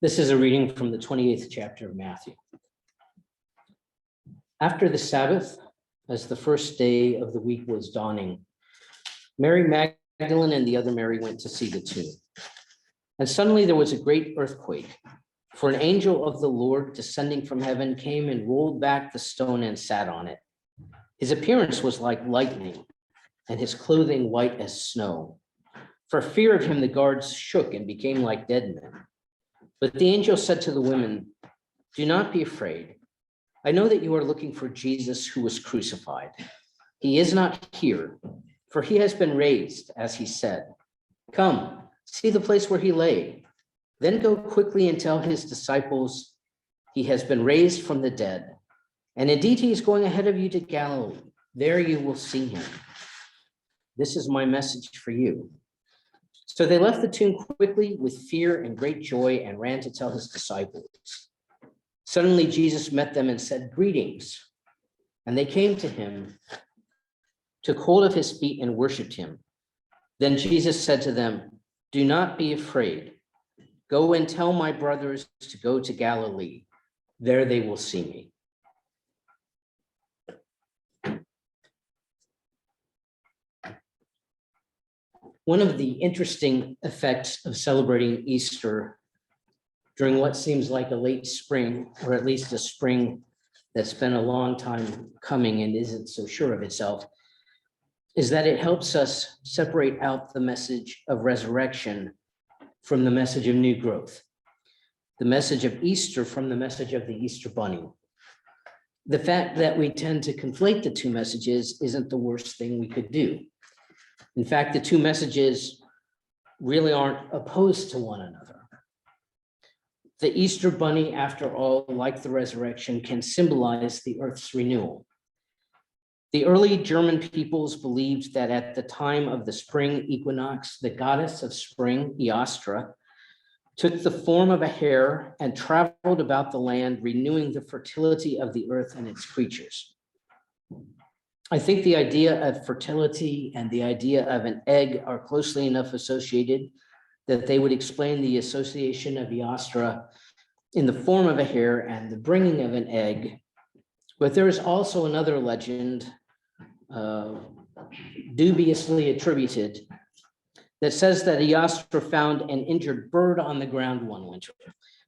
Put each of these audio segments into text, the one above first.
This is a reading from the 28th chapter of Matthew. After the Sabbath, as the first day of the week was dawning, Mary Magdalene and the other Mary went to see the tomb. And suddenly there was a great earthquake, for an angel of the Lord descending from heaven came and rolled back the stone and sat on it. His appearance was like lightning, and his clothing white as snow. For fear of him, the guards shook and became like dead men. But the angel said to the women, "Do not be afraid. I know that you are looking for Jesus who was crucified. He is not here, for he has been raised, as he said. Come, see the place where he lay. Then go quickly and tell his disciples he has been raised from the dead. And indeed, he is going ahead of you to Galilee. There you will see him. This is my message for you." So they left the tomb quickly with fear and great joy and ran to tell his disciples. Suddenly Jesus met them and said, "Greetings." And they came to him, took hold of his feet and worshiped him. Then Jesus said to them, "Do not be afraid. Go and tell my brothers to go to Galilee. There they will see me." One of the interesting effects of celebrating Easter during what seems like a late spring, or at least a spring that's been a long time coming and isn't so sure of itself, is that it helps us separate out the message of resurrection from the message of new growth, the message of Easter from the message of the Easter bunny. The fact that we tend to conflate the two messages isn't the worst thing we could do. In fact, the two messages really aren't opposed to one another. The Easter bunny, after all, like the resurrection, can symbolize the earth's renewal. The early German peoples believed that at the time of the spring equinox, the goddess of spring, Eostra, took the form of a hare and traveled about the land, renewing the fertility of the earth and its creatures. I think the idea of fertility and the idea of an egg are closely enough associated that they would explain the association of Eostra in the form of a hare and the bringing of an egg. But there is also another legend, dubiously attributed, that says that Eostra found an injured bird on the ground one winter.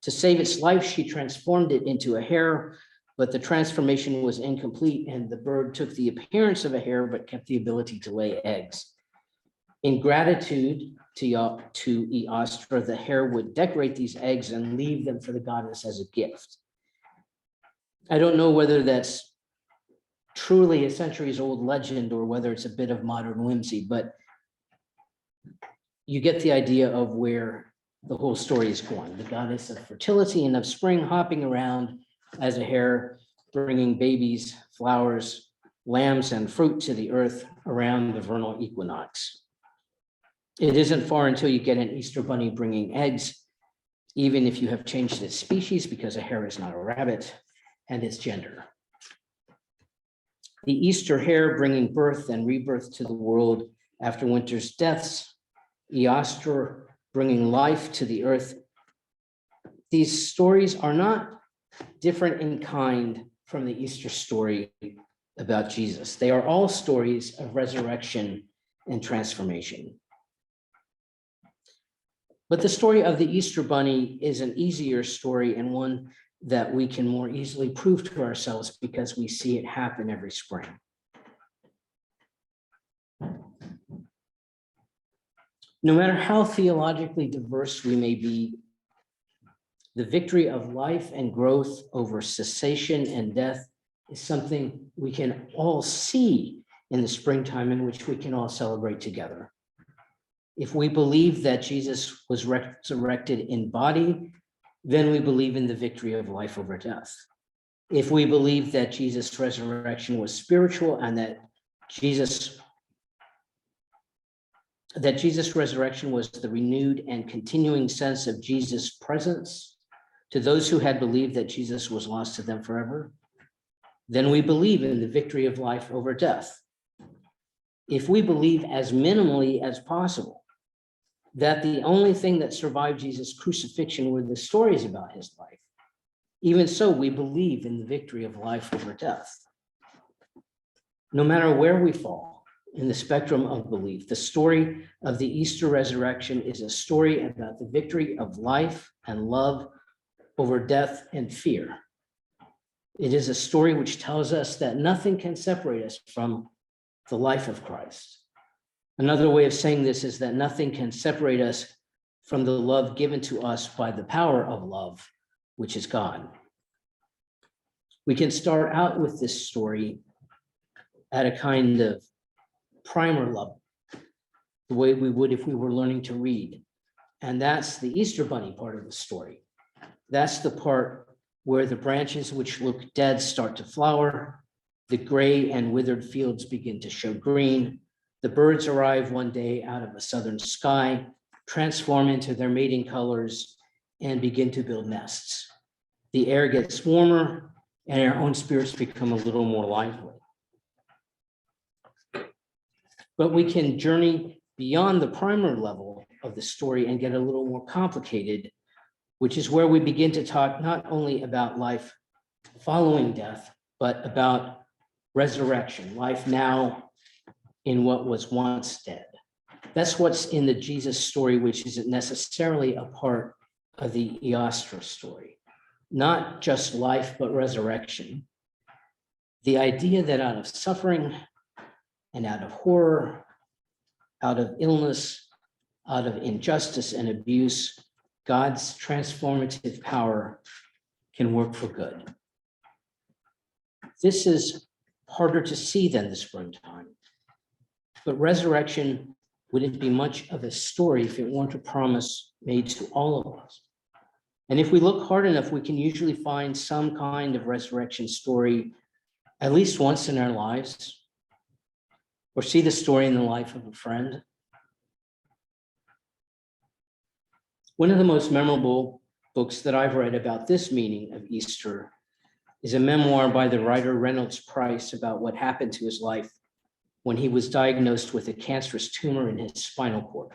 To save its life, she transformed it into a hare, but the transformation was incomplete and the bird took the appearance of a hare but kept the ability to lay eggs. In gratitude to Eostra, the hare would decorate these eggs and leave them for the goddess as a gift. I don't know whether that's truly a centuries-old legend or whether it's a bit of modern whimsy, but you get the idea of where the whole story is going. The goddess of fertility and of spring hopping around as a hare, bringing babies, flowers, lambs, and fruit to the earth around the vernal equinox. It isn't far until you get an Easter bunny bringing eggs, even if you have changed its species, because a hare is not a rabbit, and its gender. The Easter hare bringing birth and rebirth to the world after winter's deaths, Eostra bringing life to the earth. These stories are not different in kind from the Easter story about Jesus. They are all stories of resurrection and transformation. But the story of the Easter bunny is an easier story and one that we can more easily prove to ourselves because we see it happen every spring. No matter how theologically diverse we may be, the victory of life and growth over cessation and death is something we can all see in the springtime in which we can all celebrate together. If we believe that Jesus was resurrected in body, then we believe in the victory of life over death. If we believe that Jesus' resurrection was spiritual and that Jesus' resurrection was the renewed and continuing sense of Jesus' presence to those who had believed that Jesus was lost to them forever, then we believe in the victory of life over death. If we believe as minimally as possible that the only thing that survived Jesus' crucifixion were the stories about his life. Even so, we believe in the victory of life over death. No matter where we fall in the spectrum of belief, the story of the Easter resurrection is a story about the victory of life and love over death and fear. It is a story which tells us that nothing can separate us from the life of Christ. Another way of saying this is that nothing can separate us from the love given to us by the power of love, which is God. We can start out with this story at a kind of primer level, the way we would if we were learning to read. And that's the Easter Bunny part of the story. That's the part where the branches which look dead start to flower, the gray and withered fields begin to show green, the birds arrive one day out of a southern sky, transform into their mating colors, and begin to build nests. The air gets warmer, and our own spirits become a little more lively. But we can journey beyond the primer level of the story and get a little more complicated, which is where we begin to talk not only about life following death, but about resurrection, life now in what was once dead. That's what's in the Jesus story, which isn't necessarily a part of the Easter story. Not just life, but resurrection. The idea that out of suffering and out of horror, out of illness, out of injustice and abuse, God's transformative power can work for good. This is harder to see than the springtime, but resurrection wouldn't be much of a story if it weren't a promise made to all of us. And if we look hard enough, we can usually find some kind of resurrection story at least once in our lives, or see the story in the life of a friend. One of the most memorable books that I've read about this meaning of Easter is a memoir by the writer Reynolds Price about what happened to his life when he was diagnosed with a cancerous tumor in his spinal cord.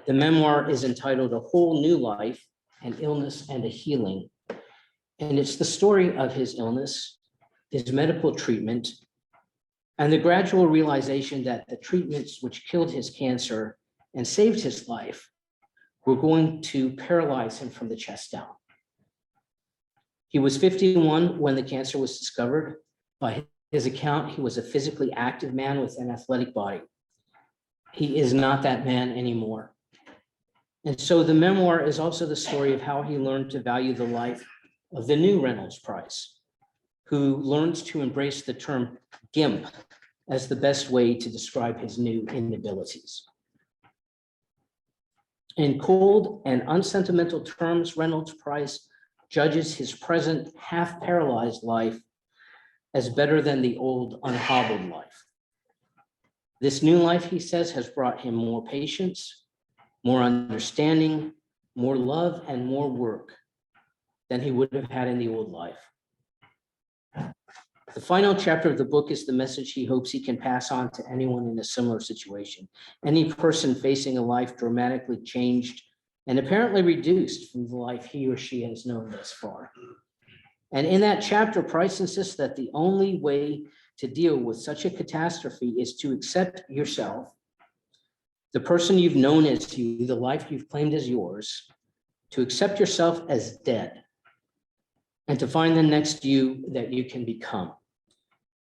The memoir is entitled A Whole New Life, an Illness and a Healing. And it's the story of his illness, his medical treatment, and the gradual realization that the treatments which killed his cancer and saved his life were going to paralyze him from the chest down. He was 51 when the cancer was discovered. By his account, he was a physically active man with an athletic body. He is not that man anymore. And so the memoir is also the story of how he learned to value the life of the new Reynolds Price, who learns to embrace the term gimp as the best way to describe his new inabilities. In cold and unsentimental terms, Reynolds Price judges his present half-paralyzed life as better than the old unhobbled life. This new life, he says, has brought him more patience, more understanding, more love, and more work than he would have had in the old life. The final chapter of the book is the message he hopes he can pass on to anyone in a similar situation, any person facing a life dramatically changed and apparently reduced from the life he or she has known thus far. And in that chapter, Price insists that the only way to deal with such a catastrophe is to accept yourself, the person you've known as you, the life you've claimed as yours, to accept yourself as dead, and to find the next you that you can become.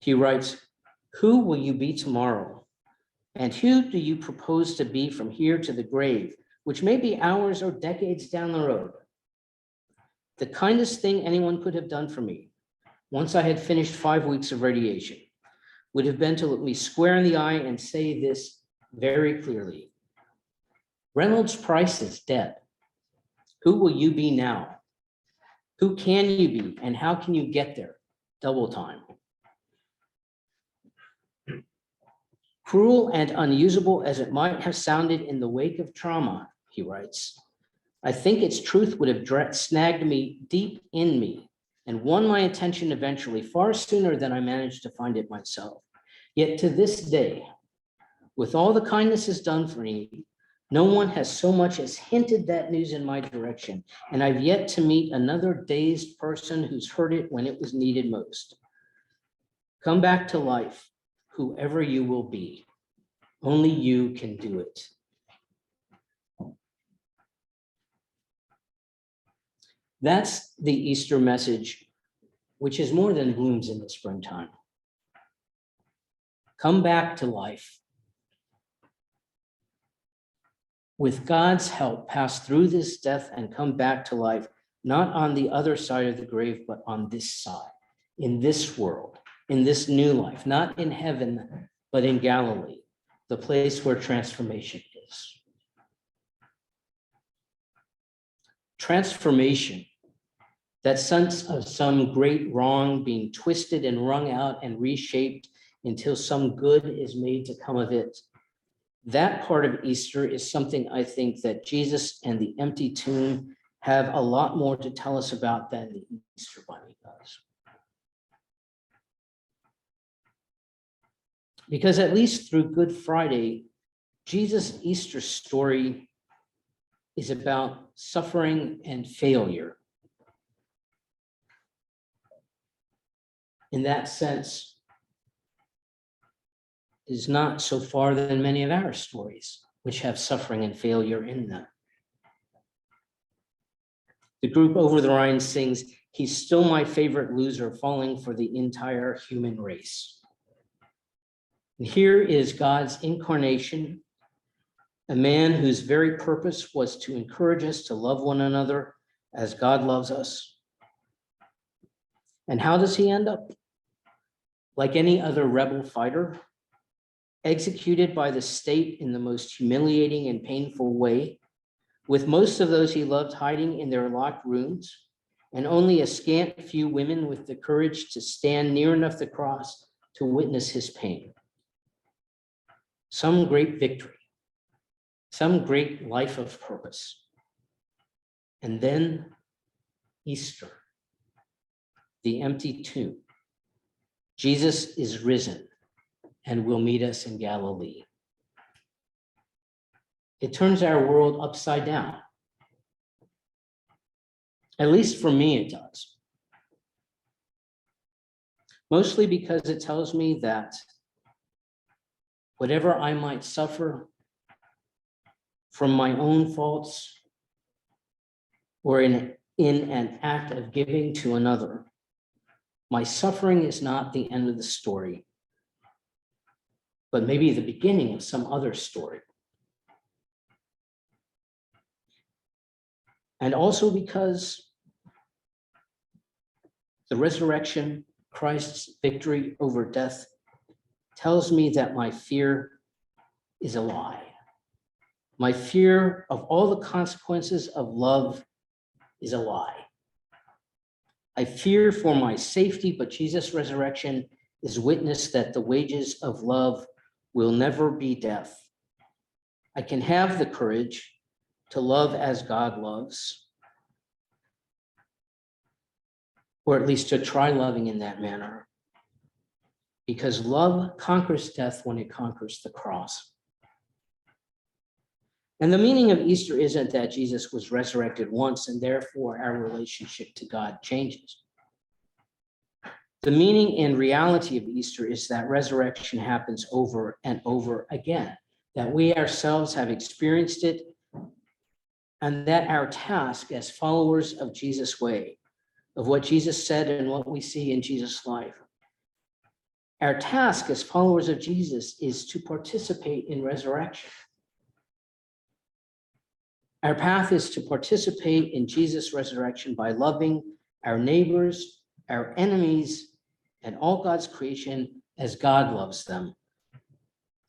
He writes, "Who will you be tomorrow? And who do you propose to be from here to the grave, which may be hours or decades down the road? The kindest thing anyone could have done for me, once I had finished 5 weeks of radiation, would have been to look me square in the eye and say this very clearly. Reynolds Price is dead. Who will you be now? Who can you be, and how can you get there? Double time." Cruel and unusable as it might have sounded in the wake of trauma, he writes, I think its truth would have snagged me deep in me and won my attention eventually, far sooner than I managed to find it myself. Yet to this day, with all the kindnesses done for me, No one has so much as hinted that news in my direction, and I've yet to meet another dazed person who's heard it when it was needed most. Come back to life, whoever you will be. Only you can do it. That's the Easter message, which is more than blooms in the springtime. Come back to life. With God's help, pass through this death and come back to life, not on the other side of the grave, but on this side, in this world, in this new life, not in heaven, but in Galilee, the place where transformation is. Transformation, that sense of some great wrong being twisted and wrung out and reshaped until some good is made to come of it. That part of Easter is something I think that Jesus and the empty tomb have a lot more to tell us about than the Easter Bunny does. Because at least through Good Friday, Jesus' Easter story is about suffering and failure. In that sense, is not so far than many of our stories, which have suffering and failure in them. The group Over the Rhine sings, "He's still my favorite loser, falling for the entire human race." And here is God's incarnation, a man whose very purpose was to encourage us to love one another as God loves us. And how does he end up? Like any other rebel fighter, executed by the state in the most humiliating and painful way, with most of those he loved hiding in their locked rooms, and only a scant few women with the courage to stand near enough the cross to witness his pain. Some great victory, some great life of purpose. And then Easter, the empty tomb. Jesus is risen and will meet us in Galilee. It turns our world upside down. At least for me, it does. Mostly because it tells me that whatever I might suffer from my own faults or in an act of giving to another, my suffering is not the end of the story, but maybe the beginning of some other story. And also because the resurrection, Christ's victory over death, tells me that my fear is a lie. My fear of all the consequences of love is a lie. I fear for my safety, but Jesus' resurrection is witness that the wages of love will never be death. I can have the courage to love as God loves, or at least to try loving in that manner, because love conquers death when it conquers the cross. And the meaning of Easter isn't that Jesus was resurrected once and therefore our relationship to God changes. The meaning and reality of Easter is that resurrection happens over and over again, that we ourselves have experienced it, and that our task as followers of Jesus' way, of what Jesus said and what we see in Jesus' life, our task as followers of Jesus is to participate in resurrection. Our path is to participate in Jesus' resurrection by loving our neighbors, our enemies, and all God's creation as God loves them,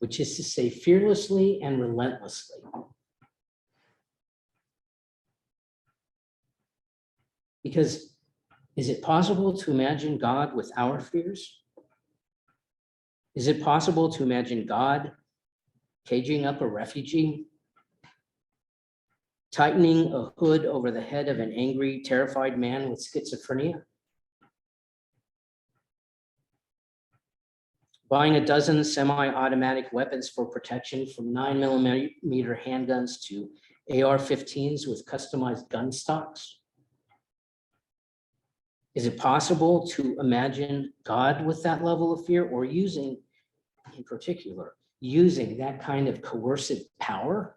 which is to say fearlessly and relentlessly. Because is it possible to imagine God with our fears? Is it possible to imagine God caging up a refugee, tightening a hood over the head of an angry, terrified man with schizophrenia? buying a dozen semi-automatic weapons for protection, from 9mm handguns to AR-15s with customized gun stocks? Is it possible to imagine God with that level of fear, or using, in particular, using that kind of coercive power?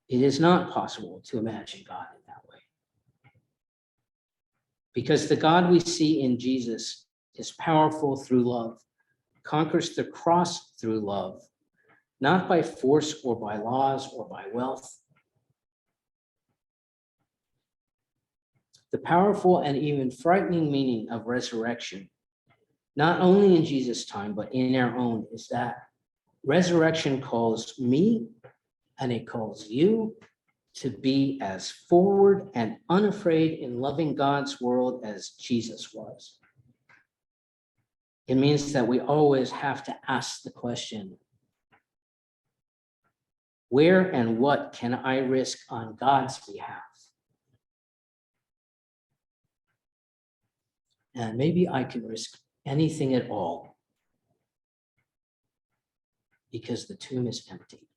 It is not possible to imagine God in that way. Because the God we see in Jesus is powerful through love, conquers the cross through love, not by force or by laws or by wealth. The powerful and even frightening meaning of resurrection, not only in Jesus' time, but in our own, is that resurrection calls me and it calls you to be as forward and unafraid in loving God's world as Jesus was. It means that we always have to ask the question, where and what can I risk on God's behalf? And maybe I can risk anything at all because the tomb is empty.